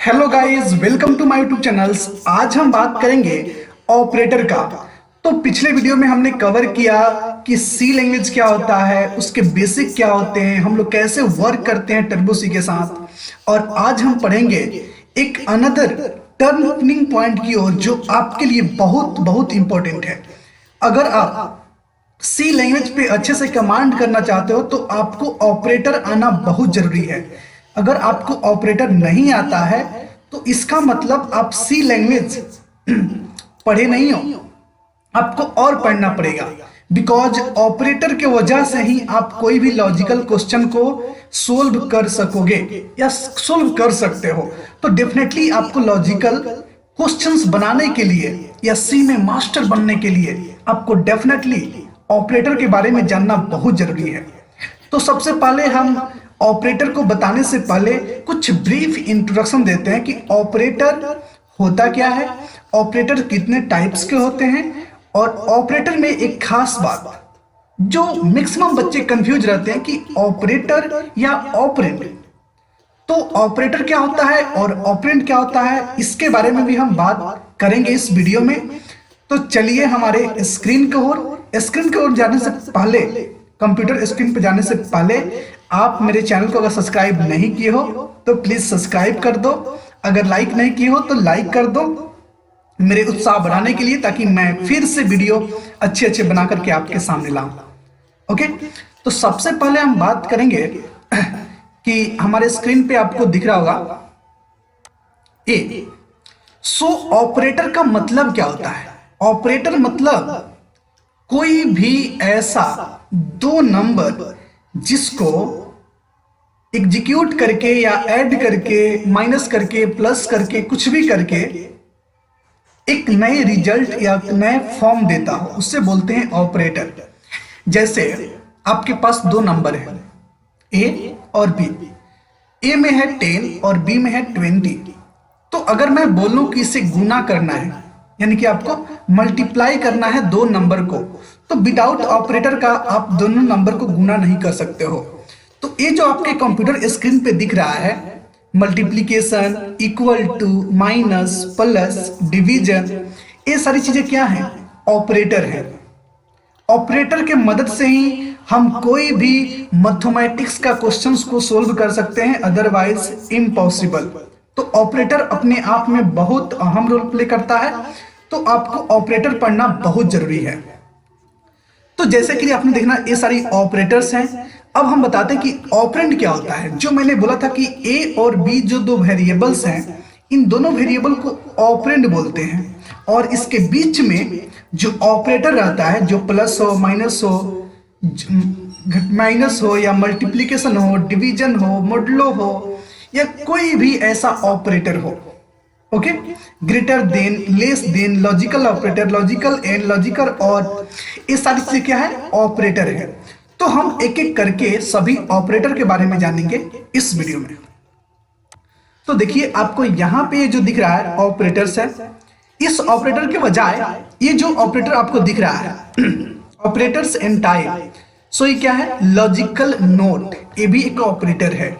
Hello guys, welcome to my YouTube channels. आज हम बात करेंगे ऑपरेटर का। तो पिछले वीडियो में हमने कवर किया कि सी लैंग्वेज क्या होता है, उसके बेसिक क्या होते हैं, हम लोग कैसे वर्क करते हैं टर्बो सी के साथ। और आज हम पढ़ेंगे एक अनदर टर्निंग पॉइंट की ओर जो आपके लिए बहुत बहुत इंपॉर्टेंट है। अगर आप सी लैंग्वेज पे अच्छे से कमांड करना चाहते हो तो आपको ऑपरेटर आना बहुत जरूरी है। अगर आपको ऑपरेटर नहीं आता है तो इसका मतलब आप सी लैंग्वेज पढ़े नहीं हो, आपको और पढ़ना पड़ेगा। बिकॉज ऑपरेटर के वजह से ही आप कोई भी लॉजिकल क्वेश्चन को सोल्व कर सकोगे या सोल्व कर सकते हो। तो डेफिनेटली आपको लॉजिकल क्वेश्चंस बनाने के लिए या सी में मास्टर बनने के लिए आपको डेफिनेटली ऑपरेटर के बारे में जानना बहुत जरूरी है। तो सबसे पहले हम ऑपरेटर को बताने से पहले कुछ ब्रीफ इंट्रोडक्शन देते हैं कि ऑपरेटर होता क्या है, ऑपरेटर कितने टाइप्स के होते हैं, और ऑपरेटर में एक खास बात जो मैक्सिमम बच्चे कंफ्यूज रहते हैं कि ऑपरेटर या ऑपरेंड। तो ऑपरेटर क्या होता है और ऑपरेंड क्या होता है, इसके बारे में भी हम बात करेंगे इस वीडियो में। तो चलिए हमारे स्क्रीन की ओर जाने से पहले, कंप्यूटर स्क्रीन पर जाने से पहले आप मेरे चैनल को अगर सब्सक्राइब नहीं किए हो तो प्लीज सब्सक्राइब कर दो। अगर लाइक नहीं किए हो तो लाइक कर दो मेरे उत्साह बढ़ाने के लिए, ताकि मैं फिर से वीडियो अच्छे बना करके आपके सामने लाऊं। ओके, तो सबसे पहले हम बात करेंगे कि हमारे स्क्रीन पे आपको दिख रहा होगा ए। सो ऑपरेटर का मतलब क्या होता है? ऑपरेटर मतलब कोई भी ऐसा दो नंबर जिसको एग्जीक्यूट करके या ऐड करके, माइनस करके, प्लस करके, कुछ भी करके एक नए रिजल्ट या नए फॉर्म देता हो, उससे बोलते हैं ऑपरेटर। जैसे आपके पास दो नंबर है ए और बी, ए में है 10 और बी में है 20। तो अगर मैं बोलूं कि इसे गुना करना है, यानी कि आपको मल्टीप्लाई करना है दो नंबर को, तो विदाउट ऑपरेटर का आप दोनों नंबर को गुना नहीं कर सकते हो। तो ये जो आपके कंप्यूटर स्क्रीन पे दिख रहा है, multiplication, equal to, minus, plus, division, ये सारी चीजें क्या है? ऑपरेटर है। ऑपरेटर के मदद से ही हम कोई भी मैथमेटिक्स का क्वेश्चंस को सोल्व कर सकते हैं, अदरवाइज इम्पॉसिबल। तो ऑपरेटर अपने आप में बहुत अहम रोल प्ले करता है, तो आपको ऑपरेटर पढ़ना बहुत जरूरी है। तो जैसे कि आपने देखना ये सारी ऑपरेटर्स हैं। अब हम बताते हैं कि ऑपरेंड क्या होता है। जो मैंने बोला था कि ए और बी जो दो वेरिएबल्स हैं, इन दोनों वेरिएबल को ऑपरेंड बोलते हैं। और इसके बीच में जो ऑपरेटर रहता है, जो प्लस हो, माइनस हो या मल्टीप्लिकेशन हो, डिवीजन हो, मोडुलो हो, या कोई भी ऐसा ऑपरेटर हो, okay, greater than, less then, logical operator, logical and, logical और, ये सारी चीजें क्या है? ऑपरेटर है। तो हम एक एक करके सभी ऑपरेटर के बारे में जानेंगे इस वीडियो में। तो देखिए आपको यहां पे जो दिख रहा है ऑपरेटर्स है। इस ऑपरेटर के बजाय ये जो ऑपरेटर आपको दिख रहा है ऑपरेटर्स एंड टाइप, सो ये क्या है? लॉजिकल नोट, ये भी एक ऑपरेटर है।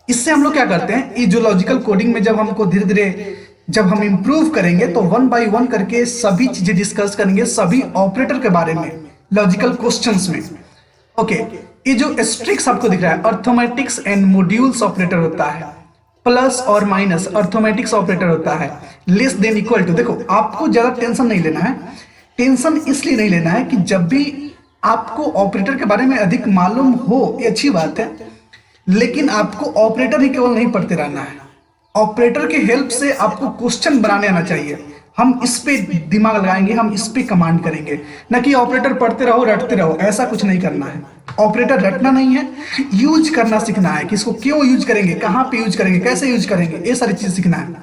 इससे हम लोग क्या करते हैं, ये जो लॉजिकल कोडिंग में जब हमको धीरे धीरे जब हम इंप्रूव करेंगे तो वन बाय वन करके सभी चीजें डिस्कस करेंगे, सभी ऑपरेटर के बारे में लॉजिकल क्वेश्चंस में। ओके, ये जो एस्ट्रिक्स आपको दिख रहा है अर्थमेटिक्स एंड मॉड्यूल्स ऑपरेटर होता है, प्लस और माइनस अर्थमेटिक्स ऑपरेटर होता है, लेस देन, इक्वल टू। देखो आपको ज्यादा टेंशन नहीं लेना है। टेंशन इसलिए नहीं लेना है कि जब भी आपको ऑपरेटर के बारे में अधिक मालूम हो, ये अच्छी बात है, लेकिन आपको ऑपरेटर ही केवल नहीं पढ़ते रहना है। ऑपरेटर के हेल्प से आपको क्वेश्चन बनाने आना चाहिए। हम इस पे दिमाग लगाएंगे, हम इस पे कमांड करेंगे, ना कि ऑपरेटर पढ़ते रहो, रटते रहो। ऐसा कुछ नहीं करना है। ऑपरेटर रटना नहीं है, यूज करना सीखना है कि इसको क्यों यूज करेंगे, कहां पे यूज करेंगे, कैसे यूज करेंगे, ये सारी चीज सीखना है।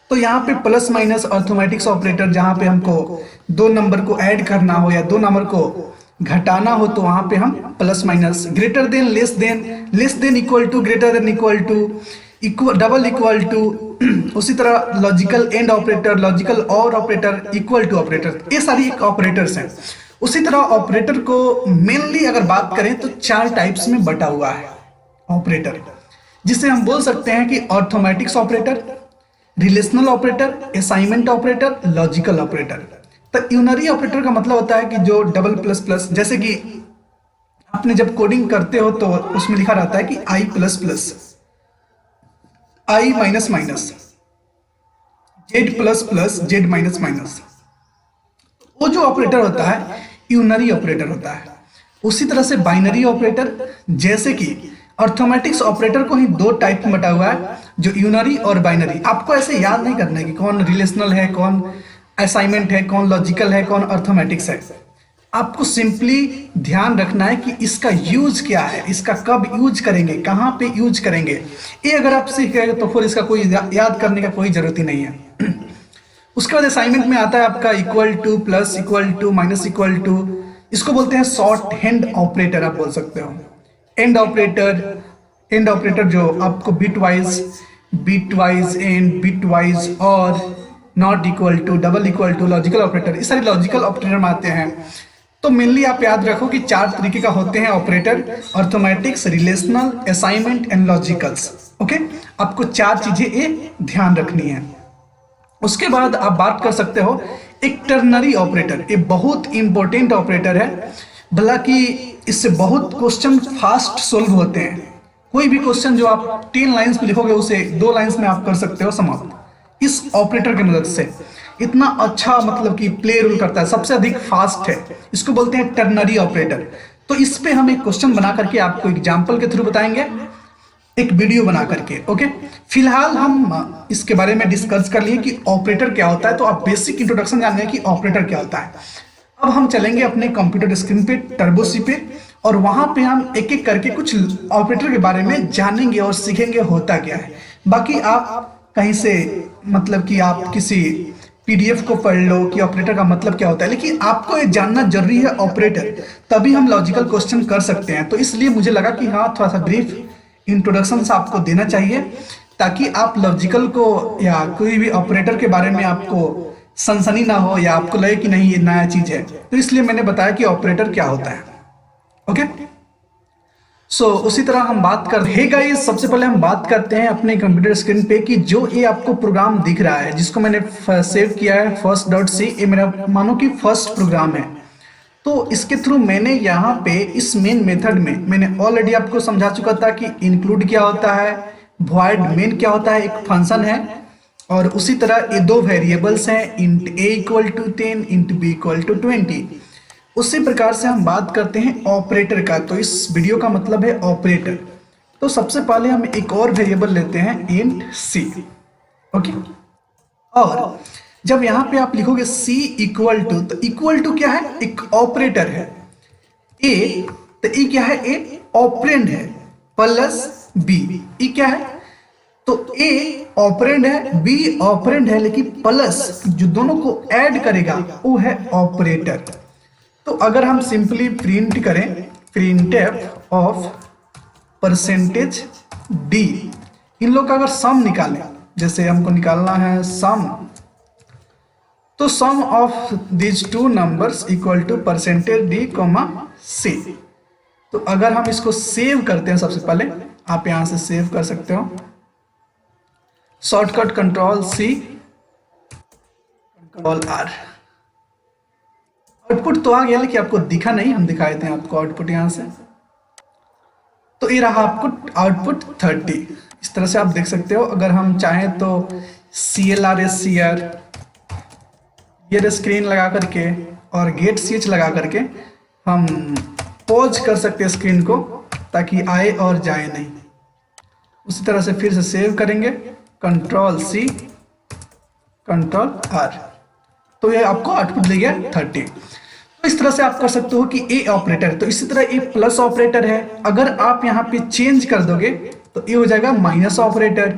तो यहाँ पे प्लस माइनस अर्थमेटिक्स ऑपरेटर, जहां पे हमको दो नंबर को ऐड करना हो या दो नंबर को घटाना हो, तो वहां पे हम plus minus, greater than, less than, equal to, greater than, equal to, equal, double equal to, उसी तरह लॉजिकल एंड ऑपरेटर, लॉजिकल और ऑपरेटर, इक्वल टू ऑपरेटर, ये सारी एक ऑपरेटर्स हैं। उसी तरह ऑपरेटर को मेनली अगर बात करें तो चार टाइप्स में बटा हुआ है ऑपरेटर। जिसे हम बोल सकते हैं कि arithmetics operator, relational operator, assignment operator, logical operator. तो यूनरी ऑपरेटर का मतलब होता है कि जो डबल प्लस प्लस, जैसे कि आपने जब कोडिंग करते हो तो उसमें लिखा रहता है कि I plus plus, I minus minus, Z plus plus, Z minus minus, वो जो ऑपरेटर होता है यूनरी ऑपरेटर होता है। उसी तरह से बाइनरी ऑपरेटर, जैसे कि अर्थमेटिक्स ऑपरेटर को ही दो टाइप में बटा हुआ है, जो यूनरी और बाइनरी। आपको ऐसे याद नहीं करना है कि कौन रिलेशनल है, कौन असाइनमेंट है, कौन लॉजिकल है, कौन अर्थमेटिक्स है। आपको सिंपली ध्यान रखना है कि इसका यूज क्या है, इसका कब यूज करेंगे, कहाँ पे यूज करेंगे। ये अगर आप सीख गए तो फिर इसका कोई याद करने का कोई जरूरत ही नहीं है। उसके बाद असाइनमेंट में आता है आपका equal to, plus equal to, minus equal to. इसको बोलते हैं शॉर्ट हैंड ऑपरेटर, आप बोल सकते हो। एंड ऑपरेटर, एंड ऑपरेटर जो आपको bit wise and bit wise और not equal to, double equal to, logical operator, इस सारे लॉजिकल ऑपरेटर में आते हैं। तो मेनली आप याद रखो कि चार तरीके का होते हैं operator: arithmetics, relational, assignment and logicals. Okay, आपको चार चीजें ये ध्यान रखनी है। उसके बाद आप बात कर सकते हो एक टर्नरी ऑपरेटर। ये बहुत इंपॉर्टेंट ऑपरेटर है, भला कि इससे बहुत क्वेश्चन फास्ट सोल्व होते हैं। कोई भी क्वेश्चन जो आप 10 लाइंस में लिखोगे उसे 2 लाइंस में आप कर सकते हो समाप्त, इस ऑपरेटर की मदद से। इतना अच्छा मतलब कि प्ले रोल करता है, सबसे अधिक फास्ट है। इसको बोलते हैं टर्नरी ऑपरेटर। तो इस पे हम एक क्वेश्चन बना करके आपको एग्जाम्पल के थ्रू बताएंगे, एक वीडियो बना करके। ओके, फिलहाल हम इसके बारे में डिस्कस कर लिए कि ऑपरेटर क्या होता है, तो आप बेसिक इंट्रोडक्शन जान गए कि ऑपरेटर क्या होता है। अब हम चलेंगे अपने कंप्यूटर स्क्रीन पे, टर्बो सी पे, और वहां पे हम एक एक करके कुछ ऑपरेटर के बारे में जानेंगे और सीखेंगे होता क्या है। बाकी आप कहीं से मतलब कि आप किसी पीडीएफ को पढ़ लो कि ऑपरेटर का मतलब क्या होता है, लेकिन आपको ये जानना जरूरी है ऑपरेटर, तभी हम लॉजिकल क्वेश्चन कर सकते हैं। तो इसलिए मुझे लगा कि हाँ, थोड़ा सा ब्रीफ इंट्रोडक्शन आपको देना चाहिए, ताकि आप लॉजिकल को या कोई भी ऑपरेटर के बारे में आपको सनसनी ना हो, या आपको लगे कि नहीं ये नया चीज है। तो इसलिए मैंने बताया कि ऑपरेटर क्या होता है। ओके, सो उसी तरह हम बात कर हे गाइस, सबसे पहले हम बात करते हैं अपने कंप्यूटर स्क्रीन पे कि जो ये आपको प्रोग्राम दिख रहा है, जिसको मैंने सेव किया है first.c, ये मेरा मानो कि फर्स्ट प्रोग्राम है। तो इसके थ्रू मैंने यहाँ पे इस मेन मेथड में मैंने ऑलरेडी आपको समझा चुका था कि इंक्लूड क्या होता है, वॉइड मेन क्या होता है, एक फंक्शन है, और उसी तरह ये दो वेरिएबल्स हैं, int a equal to 10, int b equal to 20। उसी प्रकार से हम बात करते हैं ऑपरेटर का। तो इस वीडियो का मतलब है ऑपरेटर। तो सबसे पहले हम एक और वेरिएबल लेते हैं, इंट c। ओके, और जब यहां पे आप लिखोगे c इक्वल टू, तो इक्वल टू क्या है, एक ऑपरेटर है। a, तो e क्या है, a ऑपरेंड है, प्लस b, e क्या है, तो a ऑपरेंड है, b ऑपरेंड है, लेकिन प्लस जो दोनों को ऐड करेगा वो है ऑपरेटर। तो अगर हम सिंपली प्रिंट करें printf ऑफ परसेंटेज d, इन लोग का अगर सम निकालें, जैसे हमको निकालना है सम, तो sum of these two numbers equal to percentage d comma c। तो अगर हम इसको सेव करते हैं, सबसे पहले आप यहां से सेव कर सकते हो, shortcut control C control R। Output तो आ गया, लेकिन आपको दिखा नहीं, हम दिखाए थे आपको आउटपुट यहां से। तो ये रहा आपको आउटपुट 30। इस तरह से आप देख सकते हो। अगर हम चाहें तो CLR ये स्क्रीन लगा करके और गेट CH लगा करके हम पॉज कर सकते हैं स्क्रीन को, ताकि आए और जाए नहीं। उसी तरह से फिर से सेव करेंगे, कंट्रोल C कंट्रोल R, तो ये आपको आउटपुट दे गया 30। तो इस तरह से आप कर सकते हो कि ए ऑपरेटर। तो इसी तरह ए प्लस ऑपरेटर है, अगर आप यहाँ पे चेंज कर दोगे तो ये हो जाएगा माइनस ऑपरेटर।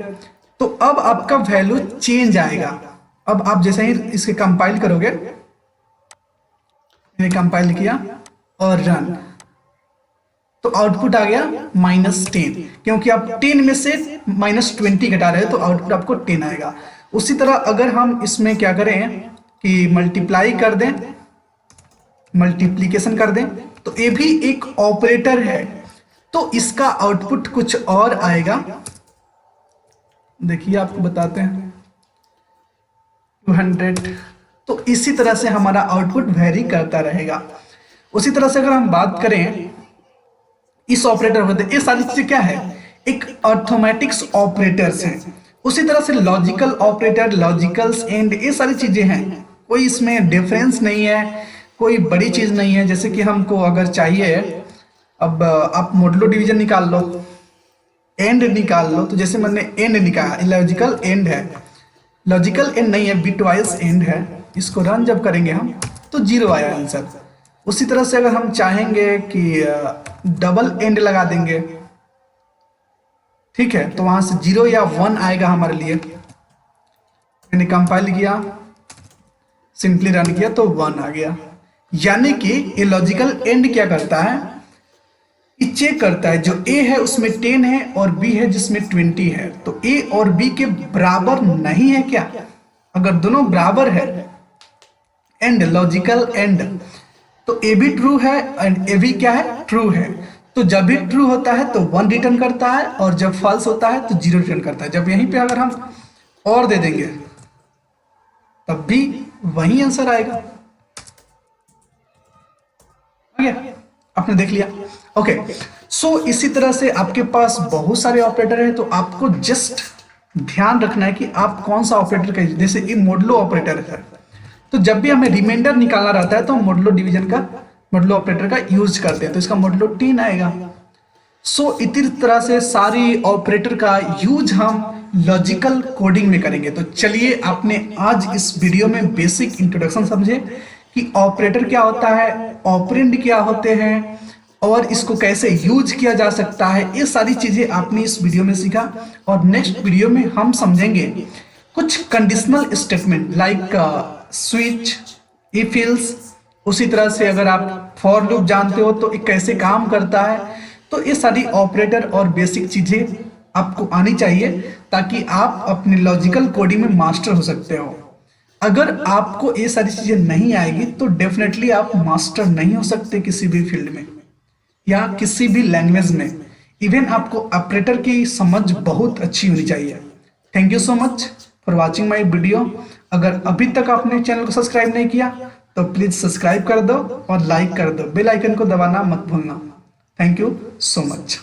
तो अब आपका वैल्यू चेंज आएगा। अब आप जैसे ही इसके कंपाइल करोगे, मैंने कंपाइल किया और रन, तो आउटपुट आ गया -10, क्योंकि आप 10 में से -20 घटा रहे हैं, तो आउटपुट आपको 10 आएगा। उसी तरह अगर हम इसमें क्या करें कि मल्टीप्लाई कर दें, मल्टीप्लीकेशन कर दें, तो ये भी एक ऑपरेटर है, तो इसका आउटपुट कुछ और आएगा। देखिए आपको बताते हैं 200। तो इसी तरह से हमारा आउटपुट वेरी करता रहेगा। उसी तरह से अगर हम बात करें इस ऑपरेटर होते, ये सारी चीजें क्या है, एक अर्थमेटिक्स ऑपरेटर्स हैं। उसी तरह से लॉजिकल ऑपरेटर, लॉजिकल्स एंड, ये सारी चीजें हैं। कोई इसमें डिफरेंस नहीं है, कोई बड़ी चीज नहीं है। जैसे कि हमको अगर चाहिए, अब आप मोडुलो डिवीजन निकाल लो, एंड निकाल लो, तो जैसे मैंने एंड निकाला, लॉजिकल एंड है, लॉजिकल एंड नहीं है, बिटवाइज एंड है। इसको रन जब करेंगे हम तो 0 आया आंसर। उसी तरह से अगर हम चाहेंगे कि डबल एंड लगा देंगे, ठीक है, तो वहां से 0 या 1 आएगा हमारे लिए। मैंने कंपाइल किया, सिंपली रन किया तो 1 आ गया। यानी कि ये लॉजिकल एंड क्या करता है, ये चेक करता है जो ए है उसमें 10 है और बी है जिसमें 20 है, तो ए और बी के बराबर नहीं है क्या। अगर दोनों बराबर है, एंड लॉजिकल एंड, तो ए भी ट्रू है एंड ए भी क्या है, ट्रू है। तो जब भी ट्रू होता है तो 1 रिटर्न करता है, और जब फॉल्स होता है तो 0 रिटर्न करता है। जब यहीं पे अगर हम और दे देंगे तब भी वही आंसर आएगा। आपने देख लिया। ओके, सो इसी तरह से आपके पास बहुत सारे ऑपरेटर हैं, तो आपको जस्ट ध्यान रखना है कि आप कौन सा ऑपरेटर का, जैसे ये मोडुलो ऑपरेटर है, तो जब भी हमें रिमाइंडर निकालना रहता है तो हम मोडुलो डिवीजन का, मोडुलो ऑपरेटर का यूज करते हैं, तो इसका मोडुलो 10 आएगा। सो इसी तरह से सारी ऑपरेटर का यूज हम लॉजिकल कोडिंग में करेंगे। तो चलिए, आपने आज इस वीडियो में बेसिक इंट्रोडक्शन समझे कि ऑपरेटर क्या होता है, ऑपरेंड क्या होते हैं, और इसको कैसे यूज किया जा सकता है। ये सारी चीजें आपने इस वीडियो में सीखा, और नेक्स्ट वीडियो में हम समझेंगे कुछ conditional statement like switch, if else. उसी तरह से अगर आप फॉर लूप जानते हो तो ये कैसे काम करता है। तो ये सारी ऑपरेटर और बेसिक चीजें आपको आनी चाहिए, ताकि आप अपने लॉजिकल कोडिंग में मास्टर हो सकते हो। अगर आपको ये सारी चीजें नहीं आएगी तो डेफिनेटली आप मास्टर नहीं हो सकते किसी भी फील्ड में या किसी भी लैंग्वेज में। इवन आपको ऑपरेटर की समझ बहुत अच्छी होनी चाहिए। Thank you so much for watching my video. अगर अभी तक आपने चैनल को सब्सक्राइब नहीं किया तो प्लीज सब्सक्राइब कर दो और लाइक कर दो, बेल आइकन को दबाना मत भूलना। Thank you so much.